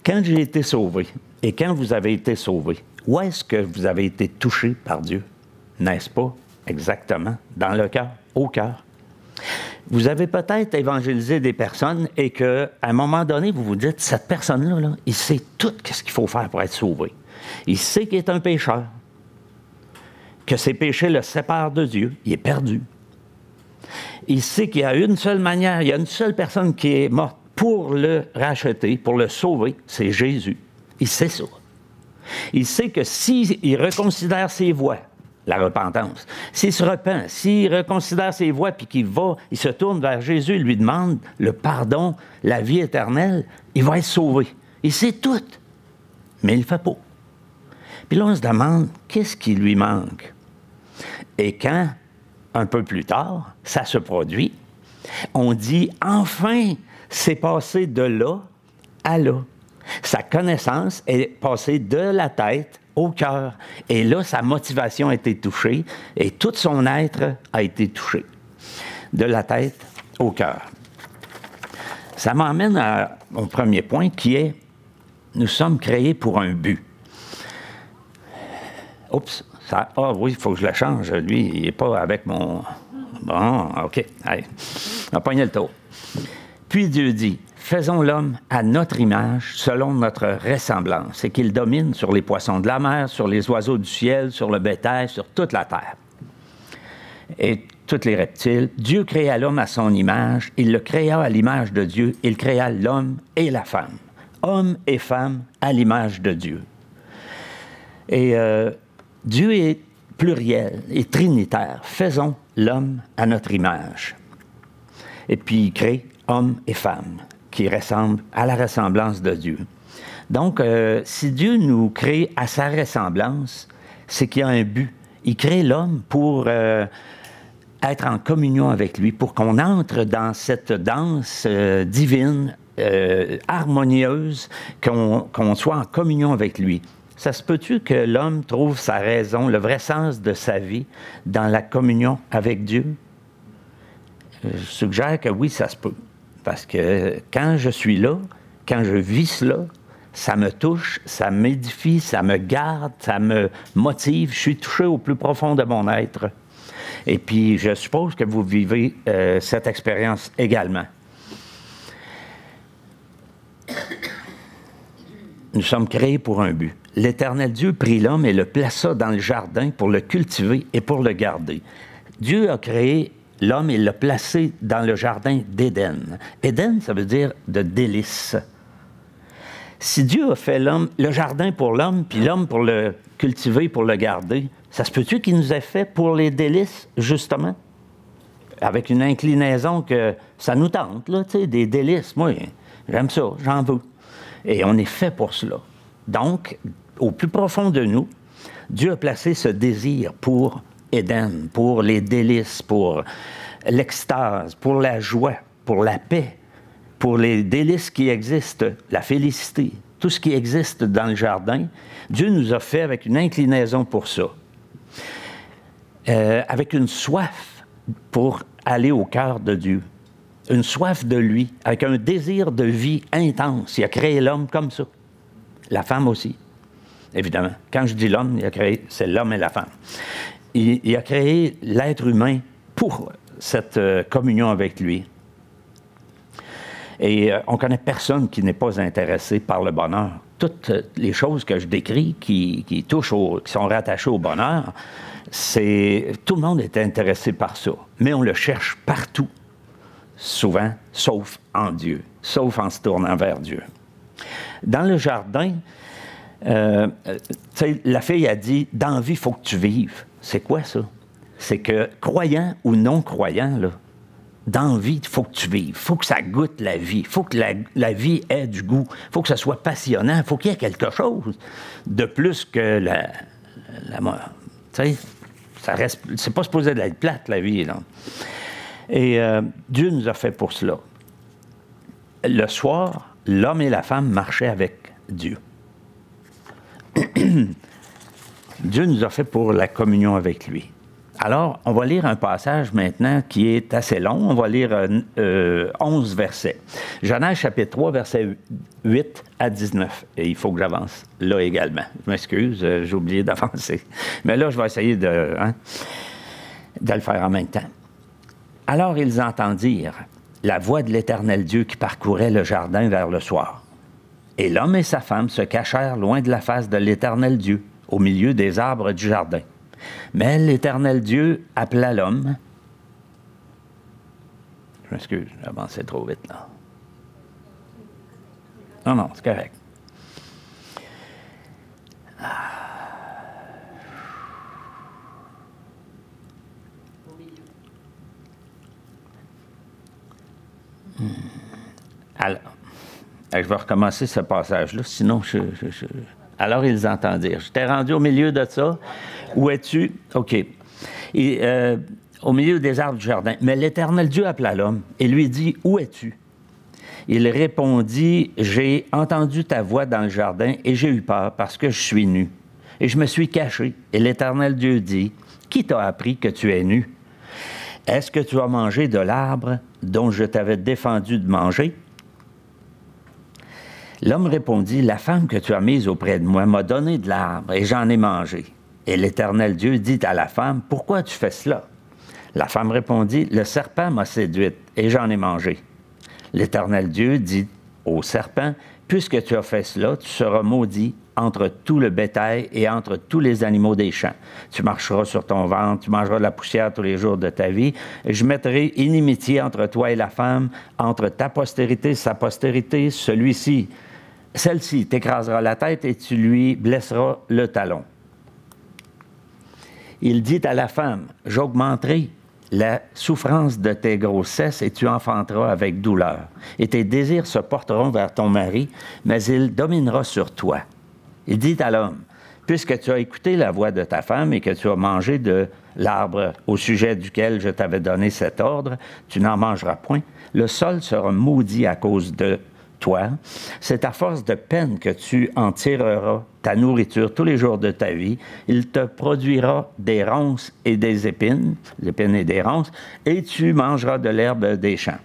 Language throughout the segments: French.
Quand j'ai été sauvé, et quand vous avez été sauvé, où est-ce que vous avez été touché par Dieu? N'est-ce pas exactement dans le cœur, au cœur? Vous avez peut-être évangélisé des personnes et qu'à un moment donné, vous vous dites, cette personne-là, là, il sait tout ce qu'il faut faire pour être sauvé. Il sait qu'il est un pécheur, que ses péchés le séparent de Dieu, il est perdu. Il sait qu'il y a une seule manière, il y a une seule personne qui est morte pour le racheter, pour le sauver, c'est Jésus. Il sait ça. Il sait que s'il reconsidère ses voies, la repentance, s'il se repent, s'il reconsidère ses voies, puis il se tourne vers Jésus, il lui demande le pardon, la vie éternelle, il va être sauvé. Il sait tout, mais il ne le fait pas. Puis là, on se demande, qu'est-ce qui lui manque? Et quand, un peu plus tard, ça se produit, on dit, enfin, c'est passé de là à là. Sa connaissance est passée de la tête au cœur. Et là, sa motivation a été touchée et tout son être a été touché. De la tête au cœur. Ça m'emmène à mon premier point qui est, nous sommes créés pour un but. Oups, oui, il faut que je le change. Lui, il n'est pas avec mon... Bon, OK, allez, on a pogné le tour. Puis Dieu dit, faisons l'homme à notre image, selon notre ressemblance, et qu'il domine sur les poissons de la mer, sur les oiseaux du ciel, sur le bétail, sur toute la terre. Et tous les reptiles. Dieu créa l'homme à son image, il le créa à l'image de Dieu, il créa l'homme et la femme. Homme et femme à l'image de Dieu. Et Dieu est pluriel et trinitaire. Faisons l'homme à notre image. Et puis il crée homme et femme qui ressemblent à la ressemblance de Dieu. Donc, si Dieu nous crée à sa ressemblance, c'est qu'il y a un but. Il crée l'homme pour être en communion avec lui, pour qu'on entre dans cette danse divine, harmonieuse, qu'on soit en communion avec lui. Ça se peut-tu que l'homme trouve sa raison, le vrai sens de sa vie dans la communion avec Dieu? Je suggère que oui, ça se peut. Parce que quand je suis là, quand je vis cela, ça me touche, ça m'édifie, ça me garde, ça me motive. Je suis touché au plus profond de mon être. Et puis, je suppose que vous vivez cette expérience également. Nous sommes créés pour un but. L'Éternel Dieu prit l'homme et le plaça dans le jardin pour le cultiver et pour le garder. Dieu a créé l'homme et l'a placé dans le jardin d'Éden. Éden, ça veut dire de délices. Si Dieu a fait l'homme, le jardin pour l'homme, puis l'homme pour le cultiver, pour le garder, ça se peut-tu qu'il nous ait fait pour les délices, justement? Avec une inclinaison que ça nous tente, là, tu sais, des délices. Moi, j'aime ça, j'en veux. Et on est fait pour cela. Donc, au plus profond de nous, Dieu a placé ce désir pour Éden, pour les délices, pour l'extase, pour la joie, pour la paix, pour les délices qui existent, la félicité, tout ce qui existe dans le jardin. Dieu nous a fait avec une inclinaison pour ça, avec une soif pour aller au cœur de Dieu, une soif de lui, avec un désir de vie intense. Il a créé l'homme comme ça, la femme aussi, évidemment. Quand je dis l'homme, il a créé, c'est l'homme et la femme. Il a créé l'être humain pour cette communion avec lui. Et on ne connaît personne qui n'est pas intéressé par le bonheur. Toutes les choses que je décris qui touchent, qui sont rattachées au bonheur, tout le monde est intéressé par ça. Mais on le cherche partout, souvent, sauf en Dieu, sauf en se tournant vers Dieu. Dans le jardin, la fille a dit « Dans la vie, il faut que tu vives ». C'est quoi ça? C'est que, croyant ou non croyant, là, dans la vie, il faut que tu vives. Il faut que ça goûte la vie. Il faut que la vie ait du goût. Il faut que ça soit passionnant. Il faut qu'il y ait quelque chose de plus que la mort. Tu sais, ça reste... C'est pas supposé d'être plate, la vie, là. Et Dieu nous a fait pour cela. Le soir, l'homme et la femme marchaient avec Dieu. Dieu nous a fait pour la communion avec lui. Alors, on va lire un passage maintenant qui est assez long. On va lire 11 versets. Genèse chapitre 3, versets 8 à 19. Et il faut que j'avance là également. Je m'excuse, j'ai oublié d'avancer. Mais là, je vais essayer de le faire en même temps. Alors, ils entendirent la voix de l'Éternel Dieu qui parcourait le jardin vers le soir. Et l'homme et sa femme se cachèrent loin de la face de l'Éternel Dieu, au milieu des arbres du jardin. Mais l'Éternel Dieu appela l'homme. Je m'excuse, j'ai avancé trop vite, là. Non, c'est correct. Alors, je vais recommencer ce passage-là, sinon Alors, ils entendirent. Je t'ai rendu au milieu de ça. Où es-tu? OK. Et, au milieu des arbres du jardin. Mais l'Éternel Dieu appela l'homme et lui dit, où es-tu? Il répondit, j'ai entendu ta voix dans le jardin et j'ai eu peur parce que je suis nu. Et je me suis caché. Et l'Éternel Dieu dit, qui t'a appris que tu es nu? Est-ce que tu as mangé de l'arbre dont je t'avais défendu de manger? L'homme répondit, la femme que tu as mise auprès de moi m'a donné de l'arbre et j'en ai mangé. Et l'Éternel Dieu dit à la femme, pourquoi tu fais cela? La femme répondit, le serpent m'a séduite et j'en ai mangé. L'Éternel Dieu dit au serpent, puisque tu as fait cela, tu seras maudit entre tout le bétail et entre tous les animaux des champs. Tu marcheras sur ton ventre, tu mangeras de la poussière tous les jours de ta vie. Et je mettrai inimitié entre toi et la femme, entre ta postérité et sa postérité, celle-ci t'écrasera la tête et tu lui blesseras le talon. Il dit à la femme, j'augmenterai la souffrance de tes grossesses et tu enfanteras avec douleur. Et tes désirs se porteront vers ton mari, mais il dominera sur toi. Il dit à l'homme, puisque tu as écouté la voix de ta femme et que tu as mangé de l'arbre au sujet duquel je t'avais donné cet ordre, tu n'en mangeras point. Le sol sera maudit à cause de toi. C'est à force de peine que tu en tireras ta nourriture tous les jours de ta vie. Il te produira des ronces et des épines et des ronces, et tu mangeras de l'herbe des champs.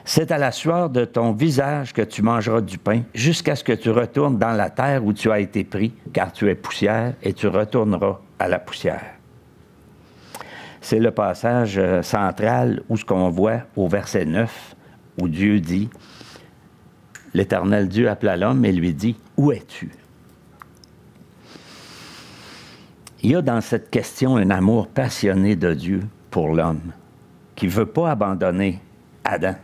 C'est à la sueur de ton visage que tu mangeras du pain, jusqu'à ce que tu retournes dans la terre où tu as été pris, car tu es poussière, et tu retourneras à la poussière. C'est le passage central où ce qu'on voit au verset 9, où Dieu dit, l'Éternel Dieu appela l'homme et lui dit, où es-tu? Il y a dans cette question un amour passionné de Dieu pour l'homme, qui ne veut pas abandonner Adam,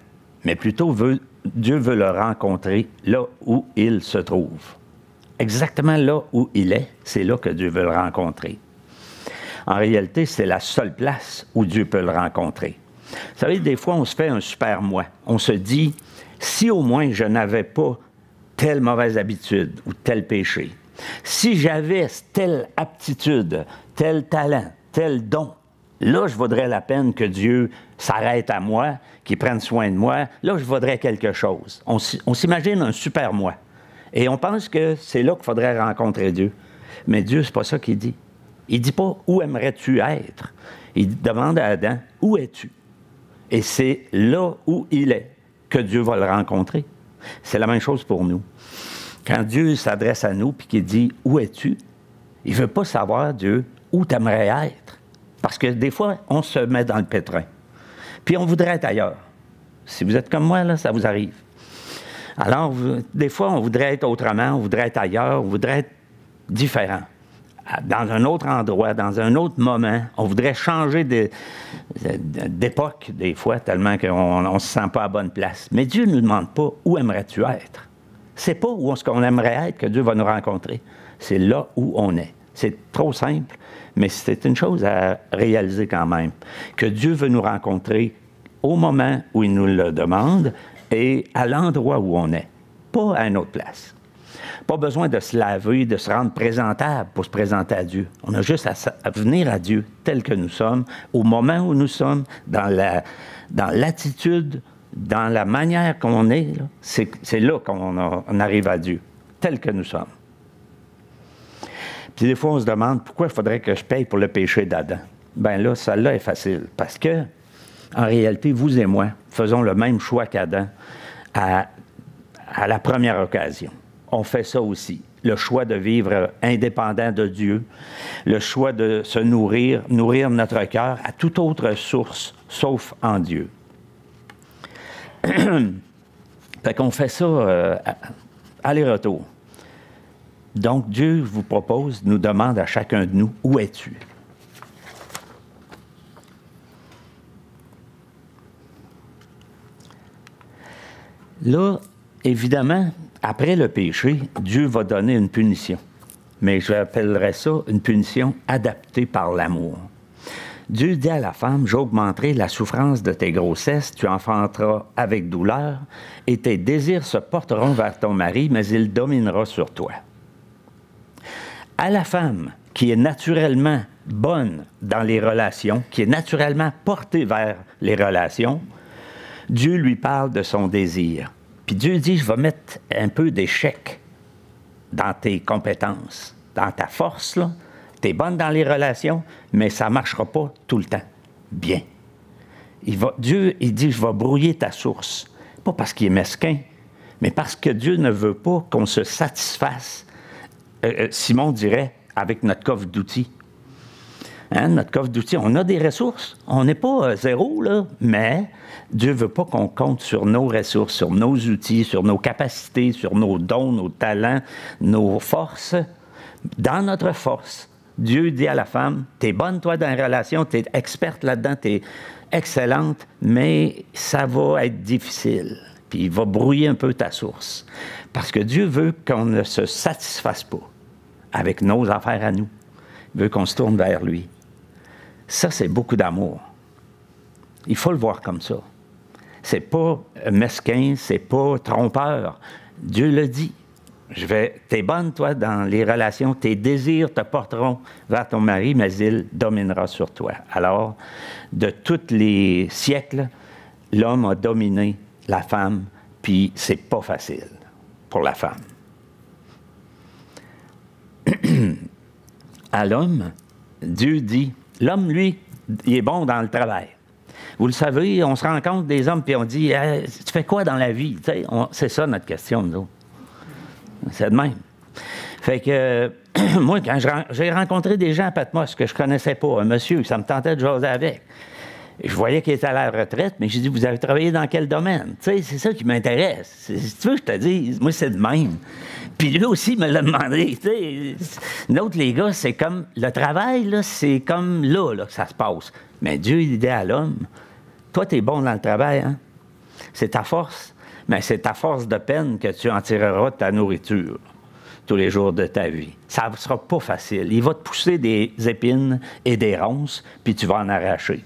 mais plutôt Dieu veut le rencontrer là où il se trouve. Exactement là où il est, c'est là que Dieu veut le rencontrer. En réalité, c'est la seule place où Dieu peut le rencontrer. Vous savez, des fois, on se fait un super moi. On se dit, si au moins je n'avais pas telle mauvaise habitude ou tel péché, si j'avais telle aptitude, tel talent, tel don, là, je vaudrais la peine que Dieu s'arrête à moi, qu'il prenne soin de moi. Là, je vaudrais quelque chose. On s'imagine un super moi. Et on pense que c'est là qu'il faudrait rencontrer Dieu. Mais Dieu, c'est pas ça qu'il dit. Il dit pas « Où aimerais-tu être? » Il demande à Adam « Où es-tu? » Et c'est là où il est que Dieu va le rencontrer. C'est la même chose pour nous. Quand Dieu s'adresse à nous et qu'il dit « Où es-tu? » Il ne veut pas savoir, Dieu, où tu aimerais être. Parce que des fois, on se met dans le pétrin. Puis on voudrait être ailleurs. Si vous êtes comme moi, là, ça vous arrive. Alors, des fois, on voudrait être autrement, on voudrait être ailleurs, on voudrait être différent. Dans un autre endroit, dans un autre moment. On voudrait changer d'époque, des fois, tellement qu'on ne se sent pas à bonne place. Mais Dieu ne nous demande pas « Où aimerais-tu être? » C'est pas où est-ce qu'on aimerait être que Dieu va nous rencontrer. C'est là où on est. C'est trop simple, mais c'est une chose à réaliser quand même. Que Dieu veut nous rencontrer au moment où il nous le demande et à l'endroit où on est, pas à une autre place. Pas besoin de se laver, de se rendre présentable pour se présenter à Dieu. On a juste à venir à Dieu tel que nous sommes, au moment où nous sommes, dans l'attitude, dans la manière qu'on est. C'est là qu'on arrive à Dieu, tel que nous sommes. Puis des fois, on se demande pourquoi il faudrait que je paye pour le péché d'Adam. bien là, celle-là est facile. Parce que, en réalité, vous et moi faisons le même choix qu'Adam à la première occasion. On fait ça aussi. Le choix de vivre indépendant de Dieu, le choix de se nourrir notre cœur à toute autre source, sauf en Dieu. Fait qu'on fait ça aller-retour. Donc, Dieu vous propose, nous demande à chacun de nous, où es-tu? Là, évidemment, après le péché, Dieu va donner une punition. Mais j'appellerais ça une punition adaptée par l'amour. Dieu dit à la femme, « J'augmenterai la souffrance de tes grossesses, tu enfanteras avec douleur, et tes désirs se porteront vers ton mari, mais il dominera sur toi. » À la femme qui est naturellement bonne dans les relations, qui est naturellement portée vers les relations, Dieu lui parle de son désir. Puis Dieu dit, je vais mettre un peu d'échec dans tes compétences, dans ta force, là. Tu es bonne dans les relations, mais ça ne marchera pas tout le temps. Bien. Dieu, il dit, je vais brouiller ta source. Pas parce qu'il est mesquin, mais parce que Dieu ne veut pas qu'on se satisfasse, Simon dirait, avec notre coffre d'outils. Hein, notre coffre d'outils, on a des ressources. On n'est pas zéro, là, mais Dieu ne veut pas qu'on compte sur nos ressources, sur nos outils, sur nos capacités, sur nos dons, nos talents, nos forces. Dans notre force, Dieu dit à la femme, « T'es bonne, toi, dans les relations, t'es experte là-dedans, t'es excellente, mais ça va être difficile. » Puis il va brouiller un peu ta source. Parce que Dieu veut qu'on ne se satisfasse pas avec nos affaires à nous. Il veut qu'on se tourne vers lui. Ça, c'est beaucoup d'amour. Il faut le voir comme ça. C'est pas mesquin, c'est pas trompeur. Dieu le dit. T'es bonne, toi, dans les relations, tes désirs te porteront vers ton mari, mais il dominera sur toi. Alors, de tous les siècles, l'homme a dominé la femme, puis c'est pas facile pour la femme. À l'homme, Dieu dit, l'homme, lui, il est bon dans le travail. Vous le savez, on se rencontre des hommes, puis on dit, hey, tu fais quoi dans la vie? C'est ça notre question, nous autres. C'est de même. Fait que, moi, quand j'ai rencontré des gens à Patmos que je connaissais pas, un monsieur, ça me tentait de jaser avec. Je voyais qu'il était à la retraite, mais j'ai dit, vous avez travaillé dans quel domaine? Tu sais, c'est ça qui m'intéresse. Si tu veux, je te dis, moi, c'est de même. Puis lui aussi me l'a demandé. Tu sais, nous autres, les gars, c'est comme, le travail, là, c'est comme là que ça se passe. Mais Dieu, il dit à l'homme, toi, t'es bon dans le travail, hein? C'est ta force. Mais c'est ta force de peine que tu en tireras de ta nourriture tous les jours de ta vie. Ça ne sera pas facile. Il va te pousser des épines et des ronces, puis tu vas en arracher.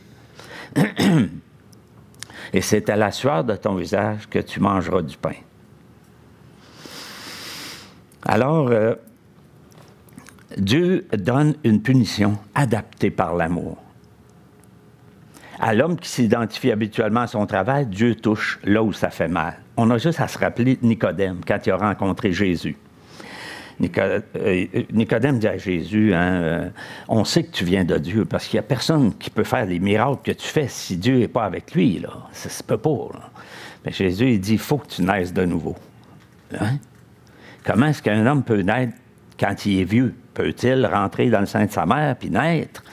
Et c'est à la sueur de ton visage que tu mangeras du pain. Alors, Dieu donne une punition adaptée par l'amour. À l'homme qui s'identifie habituellement à son travail, Dieu touche là où ça fait mal. On a juste à se rappeler de Nicodème, quand il a rencontré Jésus. Nicodème dit à Jésus, hein, on sait que tu viens de Dieu, parce qu'il n'y a personne qui peut faire les miracles que tu fais si Dieu n'est pas avec lui. Là. Ça se peut pas. Là. Mais Jésus, il dit, il faut que tu naisses de nouveau. Hein? Comment est-ce qu'un homme peut naître quand il est vieux? Peut-il rentrer dans le sein de sa mère puis naître?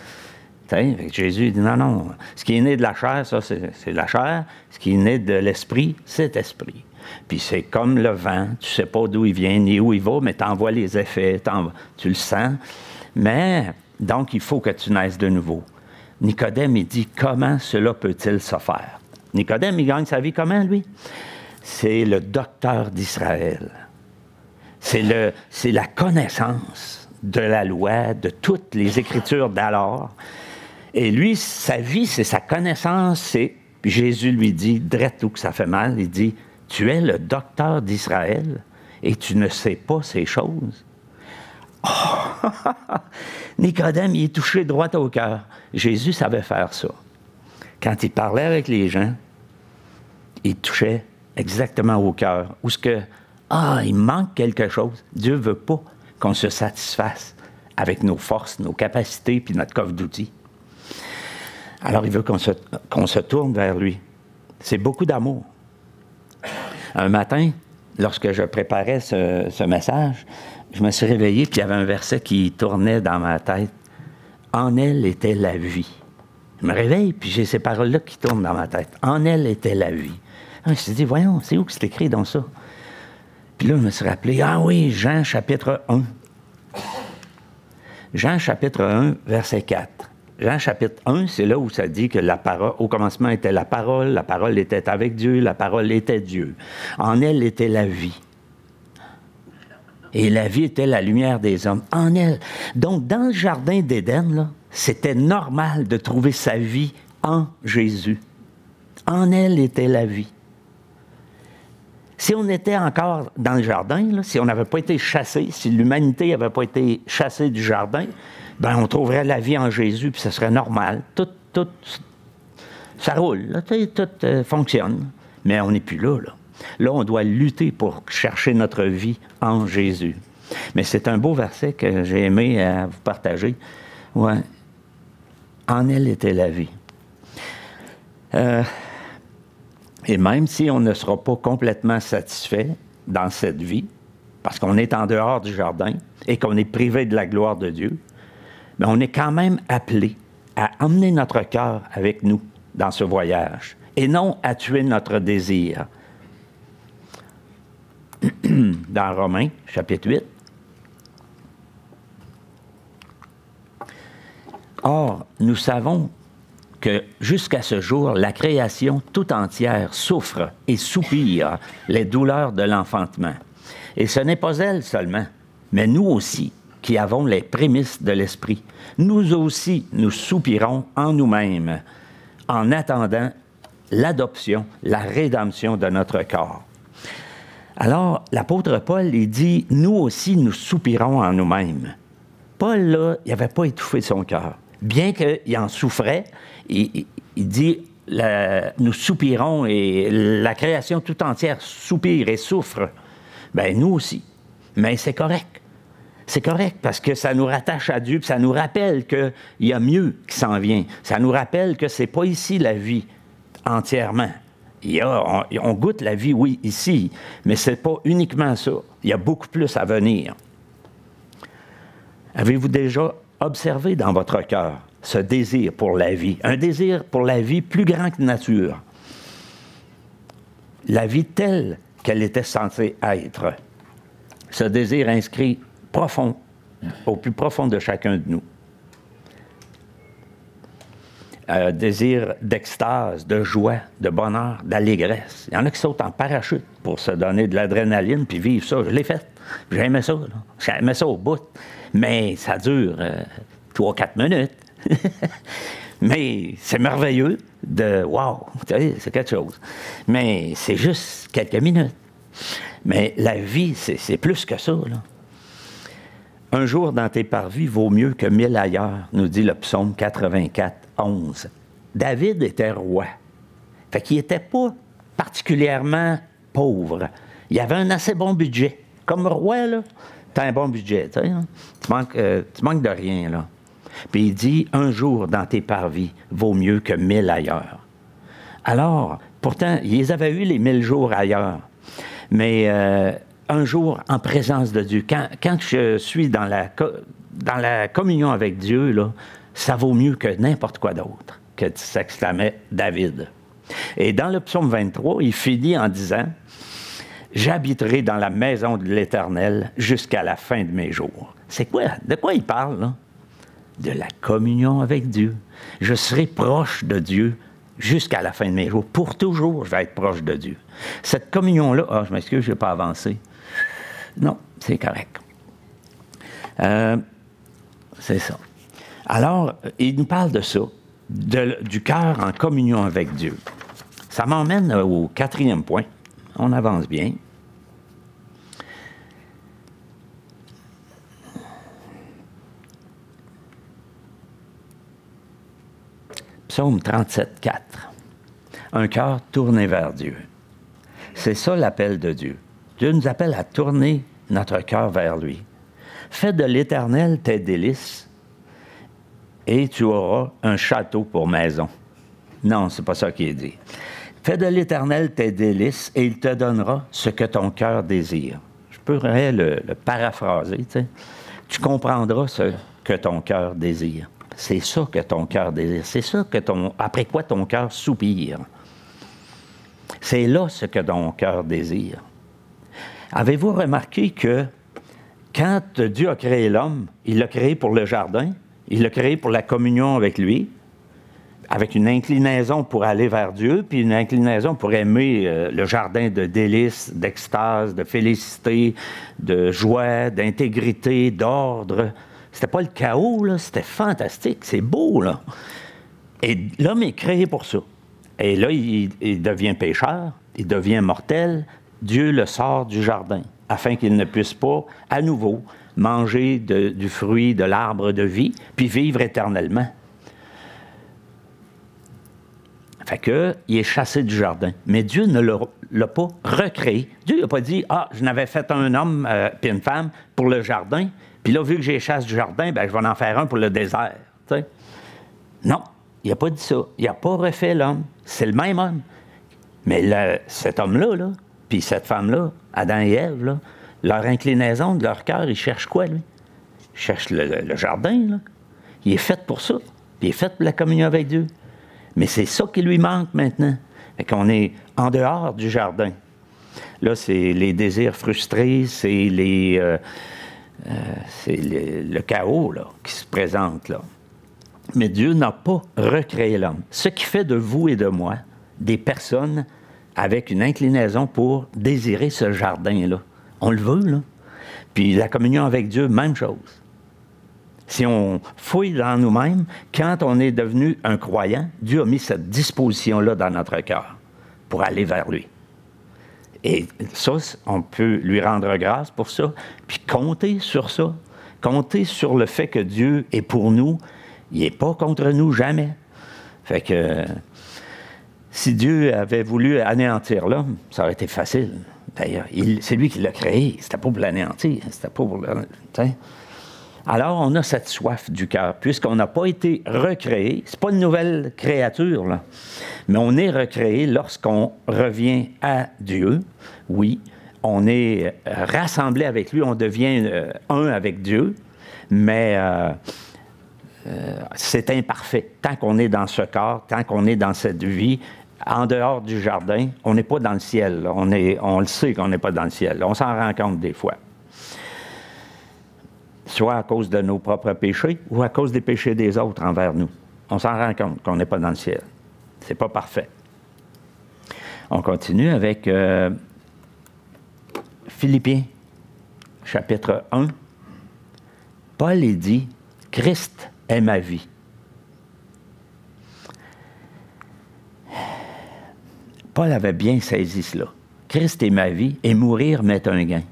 Jésus dit, non, ce qui est né de la chair, ça, c'est la chair. Ce qui est né de l'esprit, c'est l'esprit. Puis c'est comme le vent, tu ne sais pas d'où il vient ni où il va, mais tu en vois les effets, tu le sens. Mais, donc, il faut que tu naisses de nouveau. Nicodème, il dit, comment cela peut-il se faire? Nicodème, il gagne sa vie comment, lui? C'est le docteur d'Israël. C'est la connaissance de la loi, de toutes les Écritures d'alors. Et lui, sa vie, c'est sa connaissance. Puis Jésus lui dit, drette où que ça fait mal, il dit, tu es le docteur d'Israël et tu ne sais pas ces choses. Oh! Nicodème, il est touché droit au cœur. Jésus savait faire ça. Quand il parlait avec les gens, il touchait exactement au cœur. Où ce que, il manque quelque chose. Dieu ne veut pas qu'on se satisfasse avec nos forces, nos capacités puis notre coffre d'outils. Alors, il veut qu'on se tourne vers lui. C'est beaucoup d'amour. Un matin, lorsque je préparais ce message, je me suis réveillé, puis il y avait un verset qui tournait dans ma tête. « En elle était la vie ». Je me réveille, puis j'ai ces paroles-là qui tournent dans ma tête. « En elle était la vie ». Je me suis dit, voyons, c'est où que c'est écrit dans ça? Puis là, je me suis rappelé, ah oui, Jean chapitre 1. Jean chapitre 1, verset 4. Jean chapitre 1, c'est là où ça dit que la parole, au commencement était la parole était avec Dieu, la parole était Dieu. En elle était la vie. Et la vie était la lumière des hommes. En elle. Donc, dans le jardin d'Éden, là, c'était normal de trouver sa vie en Jésus. En elle était la vie. Si on était encore dans le jardin, là, si on n'avait pas été chassé, si l'humanité n'avait pas été chassée du jardin, ben on trouverait la vie en Jésus, puis ce serait normal. Tout ça roule, là, tout fonctionne. Mais on n'est plus là, là. Là, on doit lutter pour chercher notre vie en Jésus. Mais c'est un beau verset que j'ai aimé vous partager. Ouais. En elle était la vie. Et même si on ne sera pas complètement satisfait dans cette vie, parce qu'on est en dehors du jardin et qu'on est privé de la gloire de Dieu, mais on est quand même appelé à emmener notre cœur avec nous dans ce voyage et non à tuer notre désir. Dans Romains, chapitre 8. Or, nous savons que jusqu'à ce jour, la création tout entière souffre et soupire les douleurs de l'enfantement. Et ce n'est pas elle seulement, mais nous aussi, qui avons les prémices de l'Esprit. Nous aussi, nous soupirons en nous-mêmes, en attendant l'adoption, la rédemption de notre corps. Alors, l'apôtre Paul, il dit, nous aussi, nous soupirons en nous-mêmes. Paul, là, il n'avait pas étouffé son cœur. Bien qu'il en souffrait, il dit, nous soupirons et la création tout entière soupire et souffre. Bien, nous aussi. Mais c'est correct. C'est correct parce que ça nous rattache à Dieu, puis ça nous rappelle qu'il y a mieux qui s'en vient. Ça nous rappelle que c'est pas ici la vie entièrement. On goûte la vie, oui, ici, mais c'est pas uniquement ça. Il y a beaucoup plus à venir. Avez-vous déjà observé dans votre cœur ce désir pour la vie? Un désir pour la vie plus grand que nature. La vie telle qu'elle était censée être. Ce désir inscrit profond, au plus profond de chacun de nous. Désir d'extase, de joie, de bonheur, d'allégresse. Il y en a qui sautent en parachute pour se donner de l'adrénaline puis vivre ça. Je l'ai fait. J'aimais ça. J'aimais ça au bout. Mais ça dure 3-4 minutes. Mais c'est merveilleux de... Wow! C'est quelque chose. Mais c'est juste quelques minutes. Mais la vie, c'est plus que ça, là. Un jour dans tes parvis vaut mieux que 1000 ailleurs, nous dit le psaume 84, 11. David était roi. Fait qu'il n'était pas particulièrement pauvre. Il avait un assez bon budget. Comme roi, là, t'as un bon budget. Hein? Tu manques de rien, là. Puis il dit, un jour dans tes parvis vaut mieux que 1000 ailleurs. Alors, pourtant, ils avaient eu les 1000 jours ailleurs. Mais un jour en présence de Dieu, quand je suis dans la communion avec Dieu, là, ça vaut mieux que n'importe quoi d'autre, que s'exclamait David. Et dans le psaume 23, il finit en disant, « J'habiterai dans la maison de l'Éternel jusqu'à la fin de mes jours. » C'est quoi? De quoi il parle, là? De la communion avec Dieu. Je serai proche de Dieu jusqu'à la fin de mes jours. Pour toujours, je vais être proche de Dieu. Cette communion-là, je m'excuse, je n'ai pas avancé. Non, c'est correct. C'est ça. Alors, il nous parle de ça, du cœur en communion avec Dieu. Ça m'emmène au 4e point. On avance bien. Psaume 37, 4. Un cœur tourné vers Dieu. C'est ça l'appel de Dieu. Dieu nous appelle à tourner notre cœur vers lui. Fais de l'Éternel tes délices et tu auras un château pour maison. Non, c'est pas ça qui est dit. Fais de l'Éternel tes délices et il te donnera ce que ton cœur désire. Je pourrais le paraphraser, tu sais. Tu comprendras ce que ton cœur désire. C'est ça que ton cœur désire. C'est ça que après quoi ton cœur soupire. C'est là ce que ton cœur désire. Avez-vous remarqué que quand Dieu a créé l'homme, il l'a créé pour le jardin, il l'a créé pour la communion avec lui, avec une inclinaison pour aller vers Dieu, puis une inclinaison pour aimer le jardin de délices, d'extase, de félicité, de joie, d'intégrité, d'ordre. C'était pas le chaos, là, c'était fantastique, c'est beau, là. Et l'homme est créé pour ça. Et là, il devient pécheur, il devient mortel, Dieu le sort du jardin, afin qu'il ne puisse pas, à nouveau, manger du fruit de l'arbre de vie, puis vivre éternellement. Fait que, il est chassé du jardin. Mais Dieu ne l'a pas recréé. Dieu n'a pas dit, « Ah, je n'avais fait un homme puis une femme pour le jardin, puis là, vu que j'ai chassé du jardin, ben, je vais en faire un pour le désert. » T'sais? Non, il n'a pas dit ça. Il n'a pas refait l'homme. C'est le même homme. Mais cet homme-là, là, puis cette femme-là, Adam et Ève, là, leur inclinaison de leur cœur, ils cherchent quoi, lui? Ils cherchent le jardin, là. Il est fait pour ça. Il est fait pour la communion avec Dieu. Mais c'est ça qui lui manque maintenant. Fait qu'on est en dehors du jardin. Là, c'est les désirs frustrés, c'est le chaos là, qui se présente là. Mais Dieu n'a pas recréé l'homme. Ce qui fait de vous et de moi des personnes avec une inclinaison pour désirer ce jardin-là. On le veut, là. Puis la communion avec Dieu, même chose. Si on fouille dans nous-mêmes, quand on est devenu un croyant, Dieu a mis cette disposition-là dans notre cœur pour aller vers lui. Et ça, on peut lui rendre grâce pour ça, puis compter sur ça. Compter sur le fait que Dieu est pour nous. Il n'est pas contre nous, jamais. Fait que si Dieu avait voulu anéantir l'homme, ça aurait été facile. D'ailleurs, c'est lui qui l'a créé. C'était pas pour l'anéantir. C'était pas pour Alors, on a cette soif du cœur, puisqu'on n'a pas été recréé. C'est pas une nouvelle créature, là. Mais on est recréé lorsqu'on revient à Dieu. Oui, on est rassemblé avec lui, on devient un avec Dieu, mais c'est imparfait. Tant qu'on est dans ce corps, tant qu'on est dans cette vie, en dehors du jardin, on n'est pas dans le ciel. Là. On le sait qu'on n'est pas dans le ciel. Là. On s'en rend compte des fois. Soit à cause de nos propres péchés ou à cause des péchés des autres envers nous. On s'en rend compte qu'on n'est pas dans le ciel. C'est pas parfait. On continue avec Philippiens, chapitre 1. Paul est dit, « Christ est ma vie. » Paul avait bien saisi cela. Christ est ma vie et mourir m'est un gain.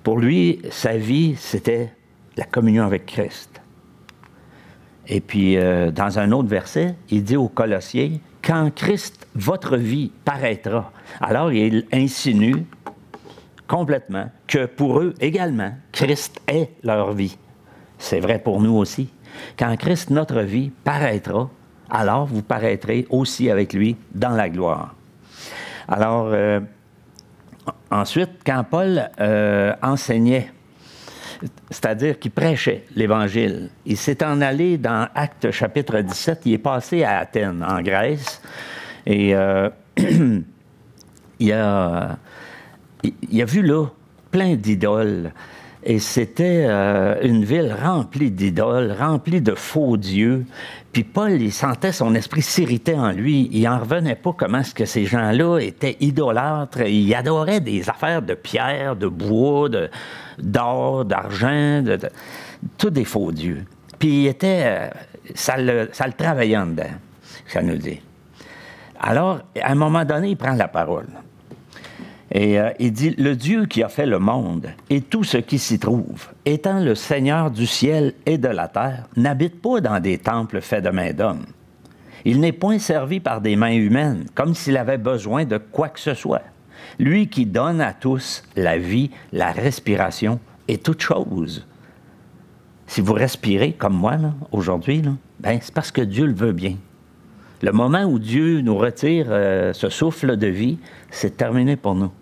Pour lui, sa vie, c'était la communion avec Christ. Et puis, dans un autre verset, il dit aux Colossiens, « Quand Christ, votre vie, paraîtra. » Alors, il insinue complètement que pour eux également, Christ est leur vie. C'est vrai pour nous aussi. Quand Christ, notre vie, paraîtra, alors vous paraîtrez aussi avec lui dans la gloire. Alors, ensuite, quand Paul enseignait, c'est-à-dire qu'il prêchait l'Évangile, il s'est en allé dans Actes chapitre 17, il est passé à Athènes, en Grèce, et il a vu là plein d'idoles. Et c'était une ville remplie d'idoles, remplie de faux dieux. Puis Paul, il sentait son esprit s'irriter en lui. Il n'en revenait pas comment est-ce que ces gens-là étaient idolâtres. Ils adoraient des affaires de pierre, de bois, d'or, d'argent, tous des faux dieux. Puis il était, ça le travaillait en dedans, ça nous dit. Alors, à un moment donné, il prend la parole. Et il dit, « Le Dieu qui a fait le monde et tout ce qui s'y trouve, étant le Seigneur du ciel et de la terre, n'habite pas dans des temples faits de mains d'hommes. Il n'est point servi par des mains humaines, comme s'il avait besoin de quoi que ce soit. Lui qui donne à tous la vie, la respiration et toutes choses. » Si vous respirez comme moi, là, aujourd'hui, là, Bien, c'est parce que Dieu le veut bien. Le moment où Dieu nous retire ce souffle de vie, c'est terminé pour nous.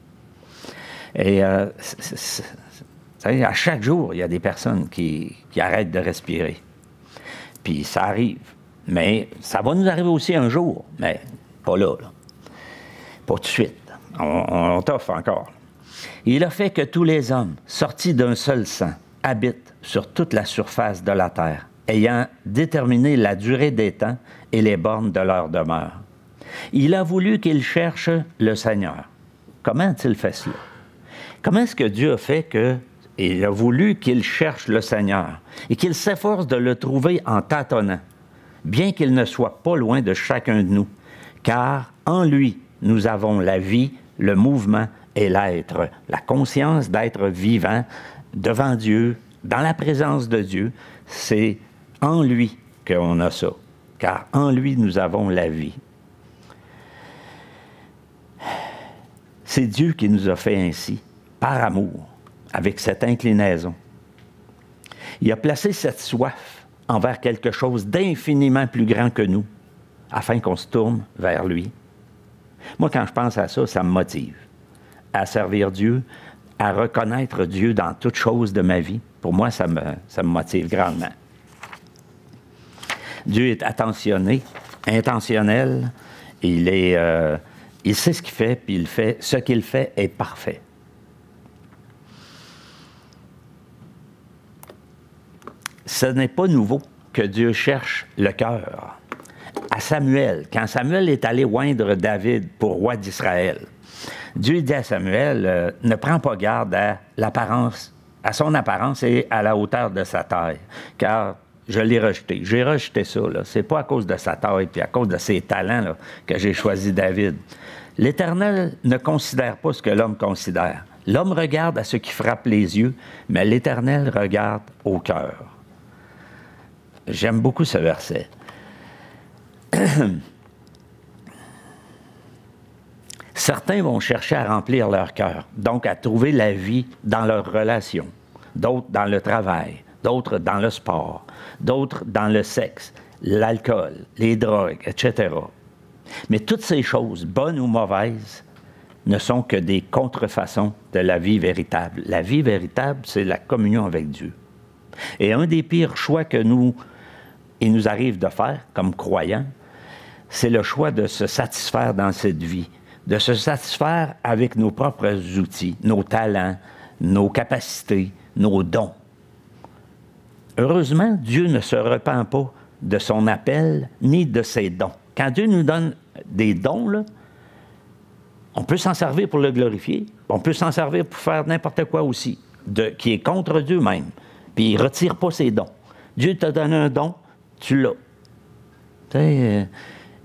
Et à chaque jour, il y a des personnes qui arrêtent de respirer. Puis ça arrive. Mais ça va nous arriver aussi un jour, mais pas là. Pas tout de suite. On t'offre encore. Il a fait que tous les hommes, sortis d'un seul sang, habitent sur toute la surface de la terre, ayant déterminé la durée des temps et les bornes de leur demeure. Il a voulu qu'ils cherchent le Seigneur. Comment a-t-il fait cela? Comment est-ce que Dieu a fait que il a voulu qu'ils cherchent le Seigneur et qu'ils s'efforcent de le trouver en tâtonnant, bien qu'il ne soit pas loin de chacun de nous, car en lui, nous avons la vie, le mouvement et l'être, la conscience d'être vivant devant Dieu, dans la présence de Dieu. C'est en lui qu'on a ça, car en lui, nous avons la vie. C'est Dieu qui nous a fait ainsi, par amour, avec cette inclinaison. Il a placé cette soif envers quelque chose d'infiniment plus grand que nous, afin qu'on se tourne vers lui. Moi, quand je pense à ça, ça me motive à servir Dieu, à reconnaître Dieu dans toutes choses de ma vie. Pour moi, ça me motive grandement. Dieu est attentionné, intentionnel. Il sait ce qu'il fait, puis il fait. Ce qu'il fait est parfait. Ce n'est pas nouveau que Dieu cherche le cœur. À Samuel, quand Samuel est allé oindre David pour roi d'Israël, Dieu dit à Samuel, ne prends pas garde à l'apparence, à son apparence et à la hauteur de sa taille, car je l'ai rejeté. J'ai rejeté ça, là. C'est pas à cause de sa taille puis à cause de ses talents là, que j'ai choisi David. L'Éternel ne considère pas ce que l'homme considère. L'homme regarde à ce qui frappe les yeux, mais l'Éternel regarde au cœur. J'aime beaucoup ce verset. Certains vont chercher à remplir leur cœur, donc à trouver la vie dans leurs relations, d'autres dans le travail, d'autres dans le sport, d'autres dans le sexe, l'alcool, les drogues, etc. Mais toutes ces choses, bonnes ou mauvaises, ne sont que des contrefaçons de la vie véritable. La vie véritable, c'est la communion avec Dieu. Et un des pires choix que il nous arrive de faire, comme croyants, c'est le choix de se satisfaire dans cette vie, de se satisfaire avec nos propres outils, nos talents, nos capacités, nos dons. Heureusement, Dieu ne se repent pas de son appel ni de ses dons. Quand Dieu nous donne des dons, là, on peut s'en servir pour le glorifier, on peut s'en servir pour faire n'importe quoi aussi, qui est contre Dieu même. Puis il ne retire pas ses dons. Dieu t'a donné un don, tu l'as. Tu sais,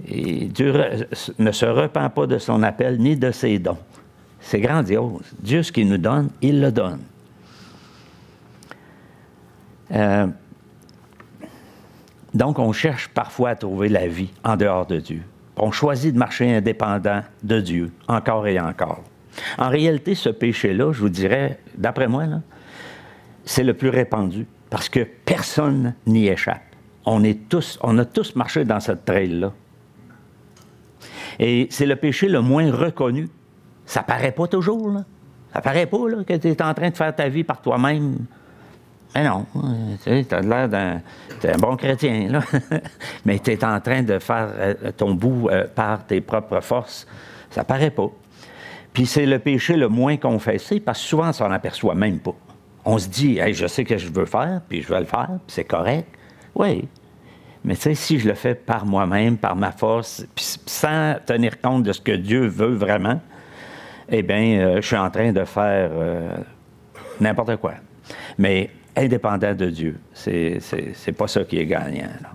et Dieu ne se repent pas de son appel ni de ses dons. C'est grandiose. Dieu, ce qu'il nous donne, il le donne. Donc, on cherche parfois à trouver la vie en dehors de Dieu. On choisit de marcher indépendant de Dieu, encore et encore. En réalité, ce péché-là, je vous dirais, d'après moi, là, c'est le plus répandu, parce que personne n'y échappe. On a tous marché dans cette trail-là. Et c'est le péché le moins reconnu. Ça paraît pas toujours, là. Ça paraît pas, là, que tu es en train de faire ta vie par toi-même. Mais non, tu as l'air t'es un bon chrétien, là. Mais tu es en train de faire ton bout par tes propres forces. Ça paraît pas. Puis c'est le péché le moins confessé, parce que souvent, on s'en aperçoit même pas. On se dit, hey, je sais que je veux faire, puis je vais le faire, puis c'est correct. Oui. Mais tu sais, si je le fais par moi-même, par ma force, puis sans tenir compte de ce que Dieu veut vraiment, eh bien, je suis en train de faire n'importe quoi. Mais indépendant de Dieu, c'est pas ça qui est gagnant, là.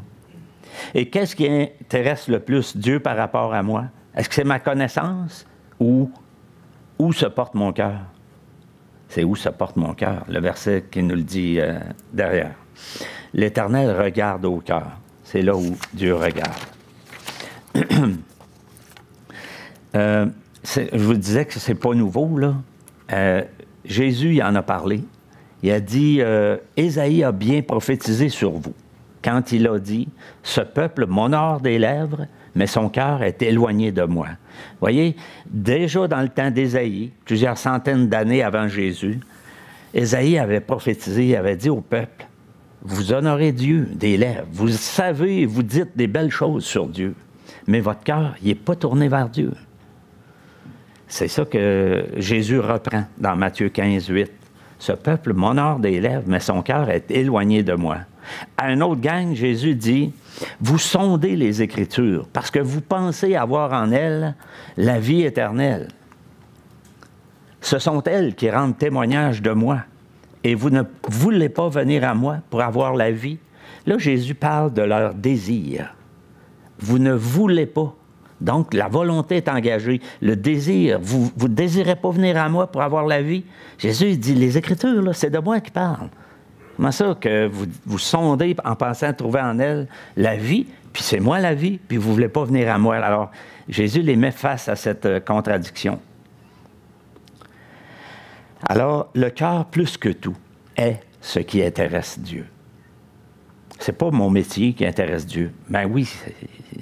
Et qu'est-ce qui intéresse le plus Dieu par rapport à moi? Est-ce que c'est ma connaissance ou où se porte mon cœur? C'est où se porte mon cœur, le verset qui nous le dit derrière. L'Éternel regarde au cœur. C'est là où Dieu regarde. Je vous disais que c'est pas nouveau, là. Jésus, il en a parlé. Il a dit, Ésaïe a bien prophétisé sur vous. quand il a dit « Ce peuple m'honore des lèvres, mais son cœur est éloigné de moi. » Voyez, déjà dans le temps d'Ésaïe, plusieurs centaines d'années avant Jésus, Ésaïe avait prophétisé, il avait dit au peuple, « Vous honorez Dieu des lèvres, vous savez, vous dites des belles choses sur Dieu, mais votre cœur, il n'est pas tourné vers Dieu. » C'est ça que Jésus reprend dans Matthieu 15, 8. « Ce peuple m'honore des lèvres, mais son cœur est éloigné de moi. » À une autre gang, Jésus dit, « Vous sondez les Écritures, parce que vous pensez avoir en elles la vie éternelle. Ce sont elles qui rendent témoignage de moi, et vous ne voulez pas venir à moi pour avoir la vie. » Là, Jésus parle de leur désir. Vous ne voulez pas. Donc, la volonté est engagée. Le désir, vous ne désirez pas venir à moi pour avoir la vie. Jésus dit, les Écritures, là, c'est de moi qui parle. Comment ça que vous sondez en pensant trouver en elle la vie, puis c'est moi la vie, puis vous ne voulez pas venir à moi. Alors, Jésus les met face à cette contradiction. Alors, le cœur, plus que tout, est ce qui intéresse Dieu. C'est pas mon métier qui intéresse Dieu. Ben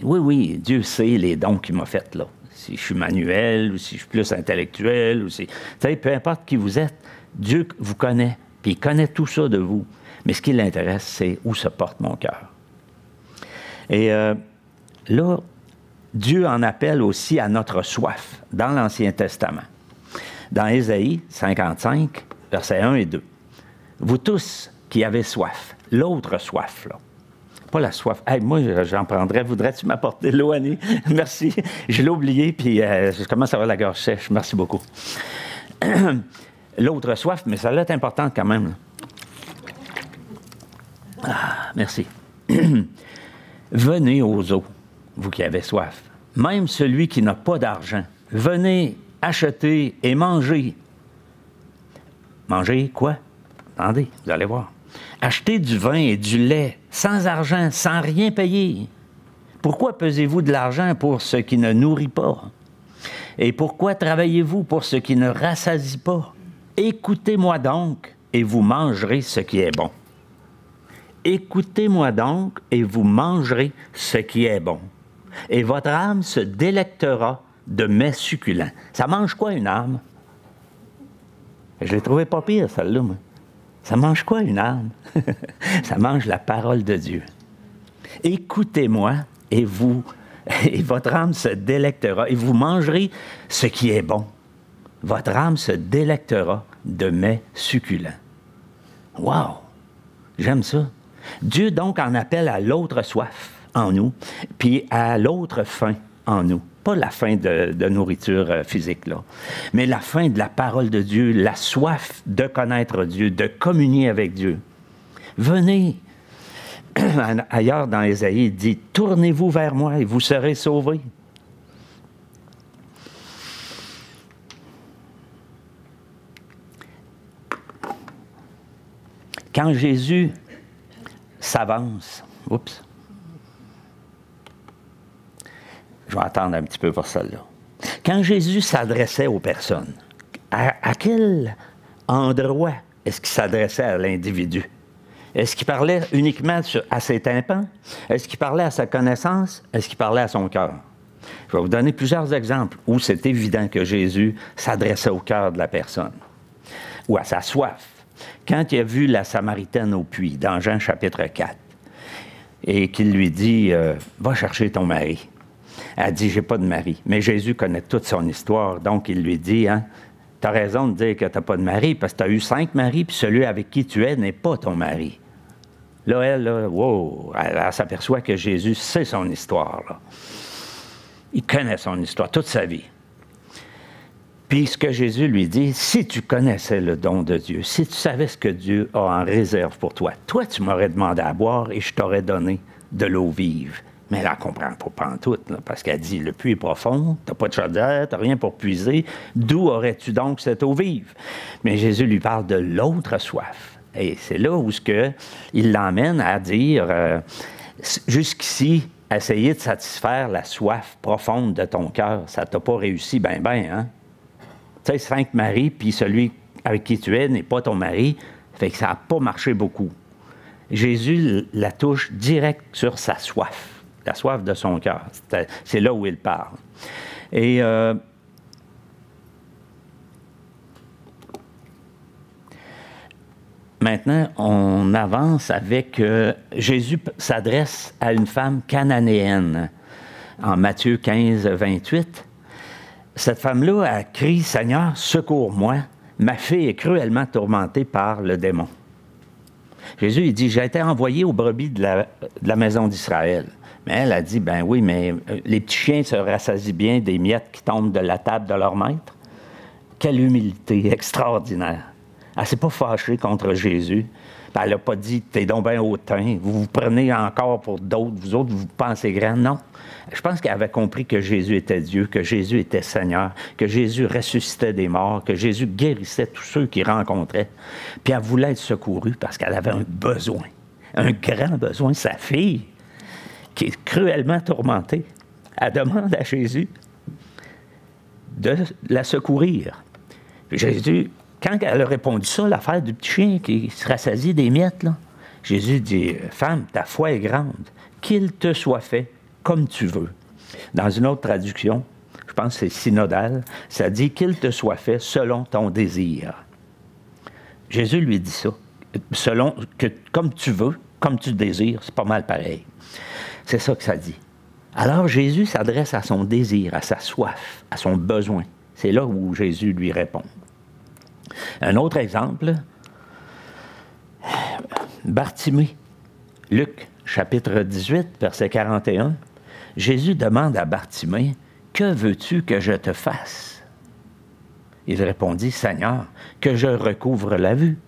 oui, Dieu sait les dons qu'il m'a faits, là. Si je suis manuel, ou si je suis plus intellectuel, ou si... Vous savez, peu importe qui vous êtes, Dieu vous connaît, puis il connaît tout ça de vous. Mais ce qui l'intéresse, c'est où se porte mon cœur. Et là, Dieu en appelle aussi à notre soif, dans l'Ancien Testament. Dans Ésaïe 55, versets 1 et 2. « Vous tous qui avez soif, l'autre soif, là. » Pas la soif. Hey, moi, j'en prendrais. Voudrais-tu m'apporter de l'eau, Annie? Merci. Je l'ai oublié, puis je commence à avoir la gorge sèche. Merci beaucoup. L'autre soif, mais ça l'est importante quand même. Là. Ah, merci. Venez aux eaux, vous qui avez soif. Même celui qui n'a pas d'argent. Venez acheter et manger. Manger quoi? Attendez, vous allez voir. Achetez du vin et du lait, sans argent, sans rien payer. Pourquoi pesez-vous de l'argent pour ce qui ne nourrit pas? Et pourquoi travaillez-vous pour ce qui ne rassasie pas? Écoutez-moi donc, et vous mangerez ce qui est bon. Écoutez-moi donc, et vous mangerez ce qui est bon. Et votre âme se délectera de mets succulents. Ça mange quoi, une âme? Je l'ai trouvé pas pire, celle-là, moi. Ça mange quoi, une âme? Ça mange la parole de Dieu. Écoutez-moi, et votre âme se délectera, et vous mangerez ce qui est bon. Votre âme se délectera de mets succulents. Wow! J'aime ça. Dieu, donc, en appelle à l'autre soif en nous, puis à l'autre faim en nous. Pas la faim de nourriture physique, là, mais la faim de la parole de Dieu, la soif de connaître Dieu, de communier avec Dieu. Venez. Ailleurs dans Ésaïe, il dit, « Tournez-vous vers moi et vous serez sauvés. » Quand Jésus s'avance, oups, je vais attendre un petit peu pour celle-là. Quand Jésus s'adressait aux personnes, à quel endroit est-ce qu'il s'adressait à l'individu? Est-ce qu'il parlait uniquement à ses tympans? Est-ce qu'il parlait à sa connaissance? Est-ce qu'il parlait à son cœur? Je vais vous donner plusieurs exemples où c'est évident que Jésus s'adressait au cœur de la personne ou à sa soif. Quand il a vu la Samaritaine au puits, dans Jean chapitre 4, et qu'il lui dit « Va chercher ton mari ». Elle dit « J'ai pas de mari ». Mais Jésus connaît toute son histoire, donc il lui dit hein, « Tu as raison de dire que tu n'as pas de mari, parce que tu as eu 5 maris, puis celui avec qui tu es n'est pas ton mari. » Là, elle s'aperçoit que Jésus sait son histoire. Là. Il connaît son histoire, toute sa vie. Puis ce que Jésus lui dit, si tu connaissais le don de Dieu, si tu savais ce que Dieu a en réserve pour toi, toi, tu m'aurais demandé à boire et je t'aurais donné de l'eau vive. Mais elle ne comprend pas pantoute, là, parce qu'elle dit, le puits est profond, tu n'as pas de chaudière, tu n'as rien pour puiser, d'où aurais-tu donc cette eau vive? Mais Jésus lui parle de l'autre soif. Et c'est là où il l'emmène à dire, jusqu'ici, essayer de satisfaire la soif profonde de ton cœur, ça ne t'a pas réussi ben, hein? Tu sais, 5 maris, puis celui avec qui tu es n'est pas ton mari, fait que ça n'a pas marché beaucoup. Jésus la touche direct sur sa soif, la soif de son cœur. C'est là où il parle. Et maintenant, on avance avec... Jésus s'adresse à une femme cananéenne en Matthieu 15, 28. Cette femme-là a crié, « Seigneur, secours-moi, ma fille est cruellement tourmentée par le démon. » Jésus, il dit, « J'ai été envoyé aux brebis de la maison d'Israël. » Mais elle a dit, « Ben oui, mais les petits chiens se rassasient bien des miettes qui tombent de la table de leur maître. » Quelle humilité extraordinaire. Elle ne s'est pas fâchée contre Jésus. Elle n'a pas dit, « T'es donc bien hautain, vous vous prenez encore pour d'autres, vous autres, vous pensez grand. » Non. Je pense qu'elle avait compris que Jésus était Dieu, que Jésus était Seigneur, que Jésus ressuscitait des morts, que Jésus guérissait tous ceux qu'il rencontrait. Puis elle voulait être secourue parce qu'elle avait un besoin, un grand besoin. Sa fille, qui est cruellement tourmentée, elle demande à Jésus de la secourir. Puis Jésus, quand elle a répondu ça, l'affaire du petit chien qui se rassasie des miettes, là, Jésus dit, « Femme, ta foi est grande, qu'il te soit fait comme tu veux. » Dans une autre traduction, je pense que c'est synodal, ça dit, « Qu'il te soit fait selon ton désir. » Jésus lui dit ça, selon que comme tu veux, comme tu désires, c'est pas mal pareil. C'est ça que ça dit. Alors Jésus s'adresse à son désir, à sa soif, à son besoin. C'est là où Jésus lui répond. Un autre exemple, Bartimée, Luc, chapitre 18, verset 41. Jésus demande à Bartimée, « Que veux-tu que je te fasse? » Il répondit, « Seigneur, que je recouvre la vue,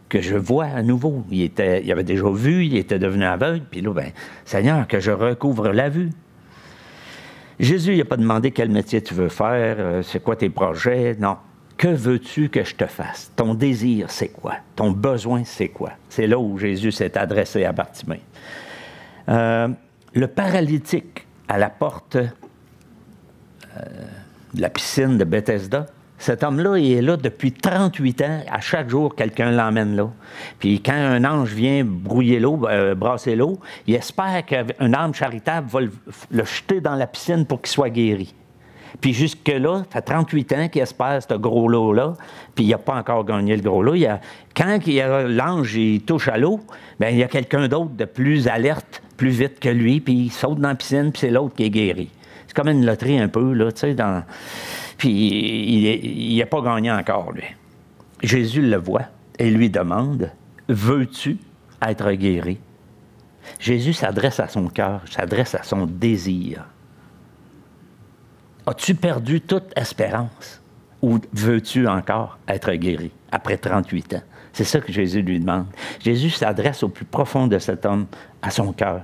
que je vois à nouveau. » Il avait déjà vu, il était devenu aveugle, puis là, « Seigneur, que je recouvre la vue. » Jésus n'a pas demandé quel métier tu veux faire, c'est quoi tes projets, non. Que veux-tu que je te fasse? Ton désir, c'est quoi? Ton besoin, c'est quoi? C'est là où Jésus s'est adressé à Bartimée. Le paralytique à la porte de la piscine de Bethesda, cet homme-là, il est là depuis 38 ans. À chaque jour, quelqu'un l'emmène là. Puis quand un ange vient brouiller l'eau, brasser l'eau, il espère qu'un âme charitable va le jeter dans la piscine pour qu'il soit guéri. Puis jusque-là, ça fait 38 ans qu'il espère ce gros lot-là, puis il n'a pas encore gagné le gros lot. Quand l'ange touche à l'eau, bien, il y a quelqu'un d'autre de plus alerte, plus vite que lui, puis il saute dans la piscine, puis c'est l'autre qui est guéri. C'est comme une loterie un peu, là, tu sais, puis il n'a pas gagné encore, lui. Jésus le voit et lui demande, « Veux-tu être guéri? » Jésus s'adresse à son cœur, s'adresse à son désir. As-tu perdu toute espérance ou veux-tu encore être guéri après 38 ans? C'est ça que Jésus lui demande. Jésus s'adresse au plus profond de cet homme, à son cœur.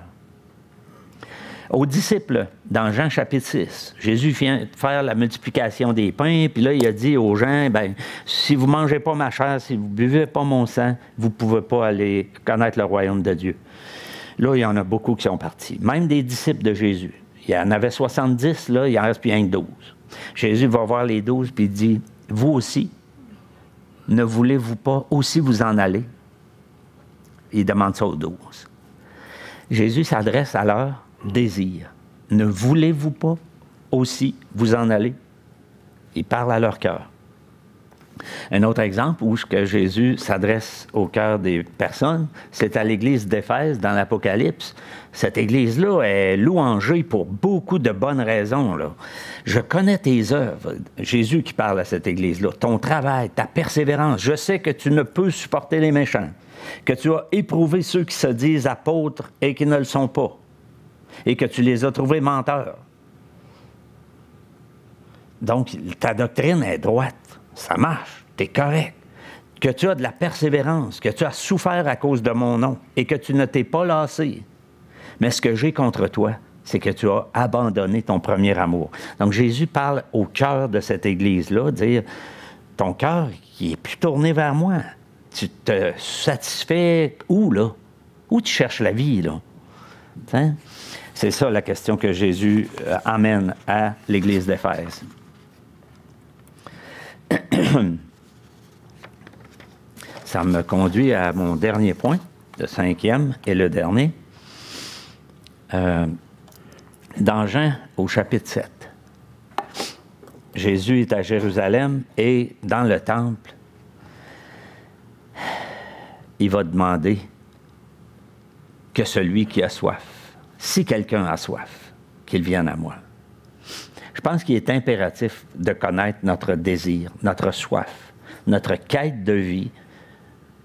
Aux disciples, dans Jean chapitre 6, Jésus vient faire la multiplication des pains, puis là, il a dit aux gens, bien, si vous ne mangez pas ma chair, si vous ne buvez pas mon sang, vous ne pouvez pas aller connaître le royaume de Dieu. Là, il y en a beaucoup qui sont partis, même des disciples de Jésus. Il y en avait 70, là, il en reste plus rien que 12. Jésus va voir les 12, puis il dit, « Vous aussi, ne voulez-vous pas aussi vous en aller? » Il demande ça aux 12. Jésus s'adresse à leur désir. « Ne voulez-vous pas aussi vous en aller? » Il parle à leur cœur. Un autre exemple où Jésus s'adresse au cœur des personnes, c'est à l'église d'Éphèse dans l'Apocalypse. Cette église-là est louangée pour beaucoup de bonnes raisons, là. « Je connais tes œuvres. » Jésus qui parle à cette église-là. « Ton travail, ta persévérance. Je sais que tu ne peux supporter les méchants, que tu as éprouvé ceux qui se disent apôtres et qui ne le sont pas, et que tu les as trouvés menteurs. Donc, ta doctrine est droite. Ça marche, tu es correct, que tu as de la persévérance, que tu as souffert à cause de mon nom et que tu ne t'es pas lassé. Mais ce que j'ai contre toi, c'est que tu as abandonné ton premier amour. » Donc Jésus parle au cœur de cette église-là, dire, ton cœur qui est plus tourné vers moi, tu te satisfais où, là? Où tu cherches la vie, là? Hein? C'est ça la question que Jésus amène à l'église d'Éphèse. Ça me conduit à mon dernier point. le 5e et le dernier, dans Jean, au chapitre 7. Jésus est à Jérusalem et dans le temple, il va demander que celui qui a soif, si quelqu'un a soif, qu'il vienne à moi. Je pense qu'il est impératif de connaître notre désir, notre soif, notre quête de vie,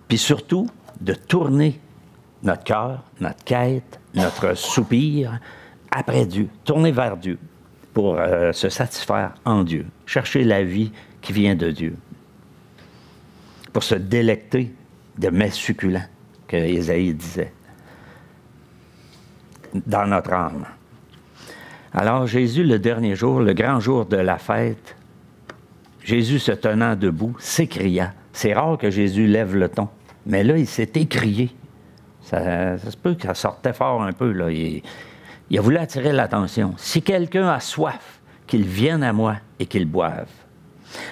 puis surtout de tourner notre cœur, notre quête, notre soupir après Dieu, tourner vers Dieu pour se satisfaire en Dieu, chercher la vie qui vient de Dieu, pour se délecter de mets succulents, que Ésaïe disait, dans notre âme. Alors Jésus, le dernier jour, le grand jour de la fête, Jésus se tenant debout, s'écria. C'est rare que Jésus lève le ton, mais là, il s'est écrié. Ça se peut que ça sortait fort un peu, là. Il a voulu attirer l'attention. Si quelqu'un a soif, qu'il vienne à moi et qu'il boive.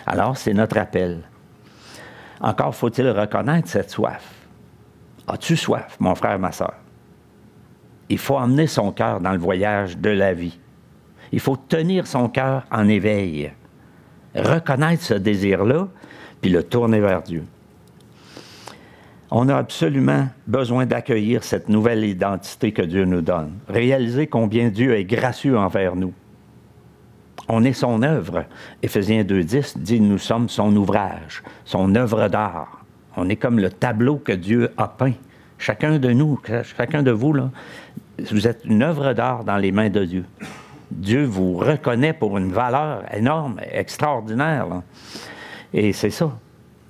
Alors, c'est notre appel. Encore faut-il reconnaître cette soif. As-tu soif, mon frère, ma sœur? Il faut emmener son cœur dans le voyage de la vie. Il faut tenir son cœur en éveil. Reconnaître ce désir-là, puis le tourner vers Dieu. On a absolument besoin d'accueillir cette nouvelle identité que Dieu nous donne. Réaliser combien Dieu est gracieux envers nous. On est son œuvre. Éphésiens 2,10 dit « Nous sommes son ouvrage, son œuvre d'art. » On est comme le tableau que Dieu a peint. Chacun de nous, chacun de vous, là, vous êtes une œuvre d'art dans les mains de Dieu. Dieu vous reconnaît pour une valeur énorme, extraordinaire. Là. Et c'est ça.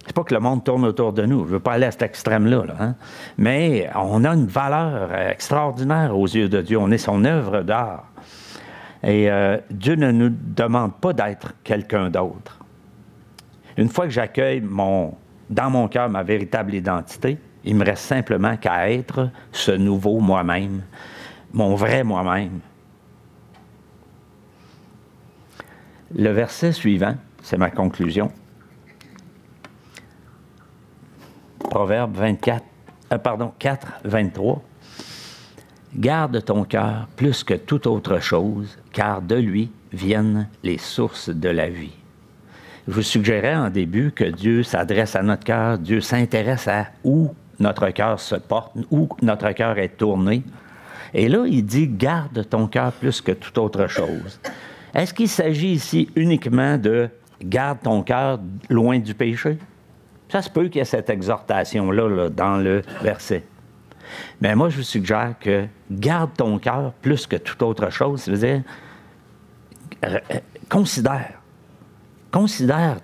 C'est pas que le monde tourne autour de nous. Je ne veux pas aller à cet extrême-là. Là, hein? Mais on a une valeur extraordinaire aux yeux de Dieu. On est son œuvre d'art. Et Dieu ne nous demande pas d'être quelqu'un d'autre. Une fois que j'accueille dans mon cœur ma véritable identité, il me reste simplement qu'à être ce nouveau moi-même, mon vrai moi-même. Le verset suivant, c'est ma conclusion. Proverbe 4, 23. Garde ton cœur plus que toute autre chose, car de lui viennent les sources de la vie. Je vous suggérais en début que Dieu s'adresse à notre cœur, Dieu s'intéresse à où notre cœur se porte, où notre cœur est tourné. Et là, il dit, garde ton cœur plus que toute autre chose. Est-ce qu'il s'agit ici uniquement de garde ton cœur loin du péché? Ça se peut qu'il y ait cette exhortation-là là, dans le verset. Mais moi, je vous suggère que garde ton cœur plus que toute autre chose. Ça veut dire, considère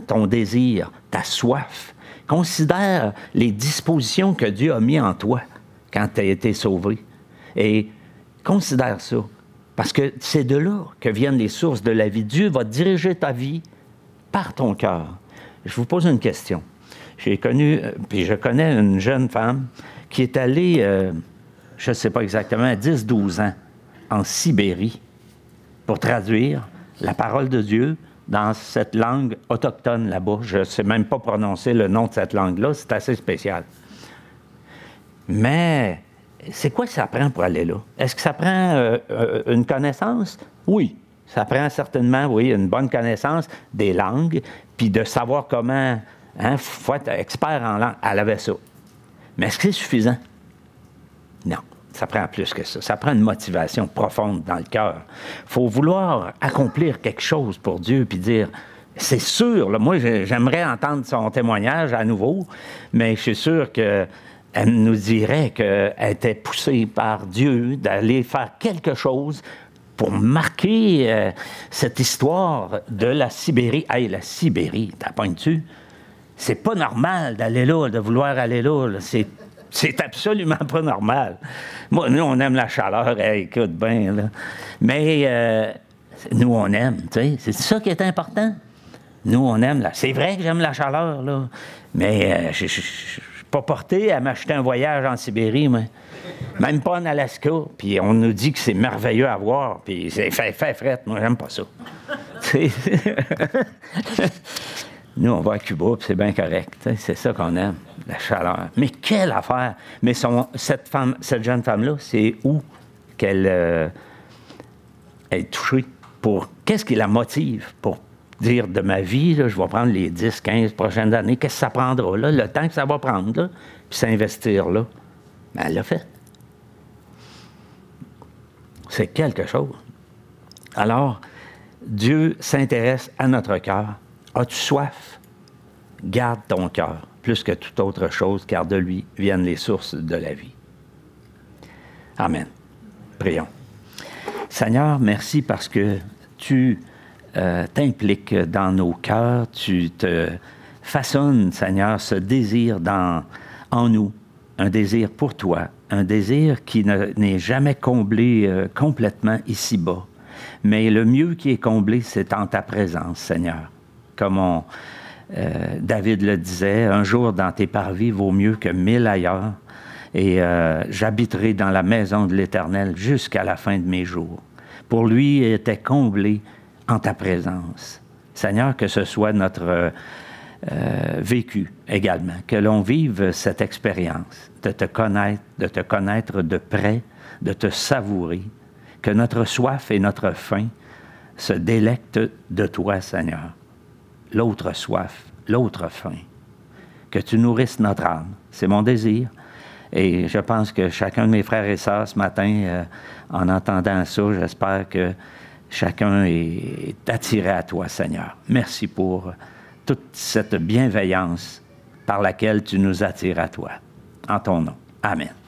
ton désir, ta soif. Considère les dispositions que Dieu a mises en toi quand tu as été sauvé. Et considère ça. Parce que c'est de là que viennent les sources de la vie. Dieu va diriger ta vie par ton cœur. Je vous pose une question. J'ai connu, puis je connais une jeune femme qui est allée, je ne sais pas exactement, 10-12 ans en Sibérie pour traduire la parole de Dieu dans cette langue autochtone là-bas. Je ne sais même pas prononcer le nom de cette langue-là, c'est assez spécial. Mais c'est quoi que ça prend pour aller là? Est-ce que ça prend une connaissance? Oui. Ça prend certainement, oui, une bonne connaissance des langues, puis de savoir comment... Il faut être expert en langue. Elle avait ça. Mais est-ce que c'est suffisant? Non. Ça prend plus que ça. Ça prend une motivation profonde dans le cœur. Il faut vouloir accomplir quelque chose pour Dieu, puis dire, c'est sûr, là, moi, j'aimerais entendre son témoignage à nouveau, mais je suis sûr qu'elle nous dirait qu'elle était poussée par Dieu d'aller faire quelque chose pour marquer cette histoire de la Sibérie. Hey, la Sibérie, t'as pas dessus? C'est pas normal d'aller là, de vouloir aller là. C'est absolument pas normal. Moi, nous, on aime la chaleur. Hey, écoute bien, là. Mais nous, on aime, tu sais. C'est ça qui est important. Nous, on aime la... C'est vrai que j'aime la chaleur, là. Mais je suis pas porté à m'acheter un voyage en Sibérie, moi. Même pas en Alaska. Puis on nous dit que c'est merveilleux à voir. Puis c'est fait frette. Moi, j'aime pas ça. Nous, on va à Cuba, puis c'est bien correct. C'est ça qu'on aime, la chaleur. Mais quelle affaire! Mais cette jeune femme-là, c'est où qu'elle est touchée? Qu'est-ce qui la motive pour dire de ma vie, là, je vais prendre les 10, 15 prochaines années, qu'est-ce que ça prendra, là, le temps que ça va prendre, là, puis s'investir là? Ben, elle l'a fait. C'est quelque chose. Alors, Dieu s'intéresse à notre cœur. As-tu soif? Garde ton cœur, plus que toute autre chose, car de lui viennent les sources de la vie. Amen. Prions. Seigneur, merci parce que tu t'impliques dans nos cœurs, tu te façonnes, Seigneur, ce désir en nous, un désir pour toi, un désir qui n'est jamais comblé complètement ici-bas. Mais le mieux qui est comblé, c'est en ta présence, Seigneur. Comme David le disait, un jour dans tes parvis vaut mieux que 1000 ailleurs, et j'habiterai dans la maison de l'Éternel jusqu'à la fin de mes jours. Pour lui, il était comblé en ta présence. Seigneur, que ce soit notre vécu également, que l'on vive cette expérience de te connaître de près, de te savourer, que notre soif et notre faim se délectent de toi, Seigneur. L'autre soif, l'autre faim. Que tu nourrisses notre âme. C'est mon désir. Et je pense que chacun de mes frères et sœurs ce matin, en entendant ça, j'espère que chacun est attiré à toi, Seigneur. Merci pour toute cette bienveillance par laquelle tu nous attires à toi. En ton nom. Amen.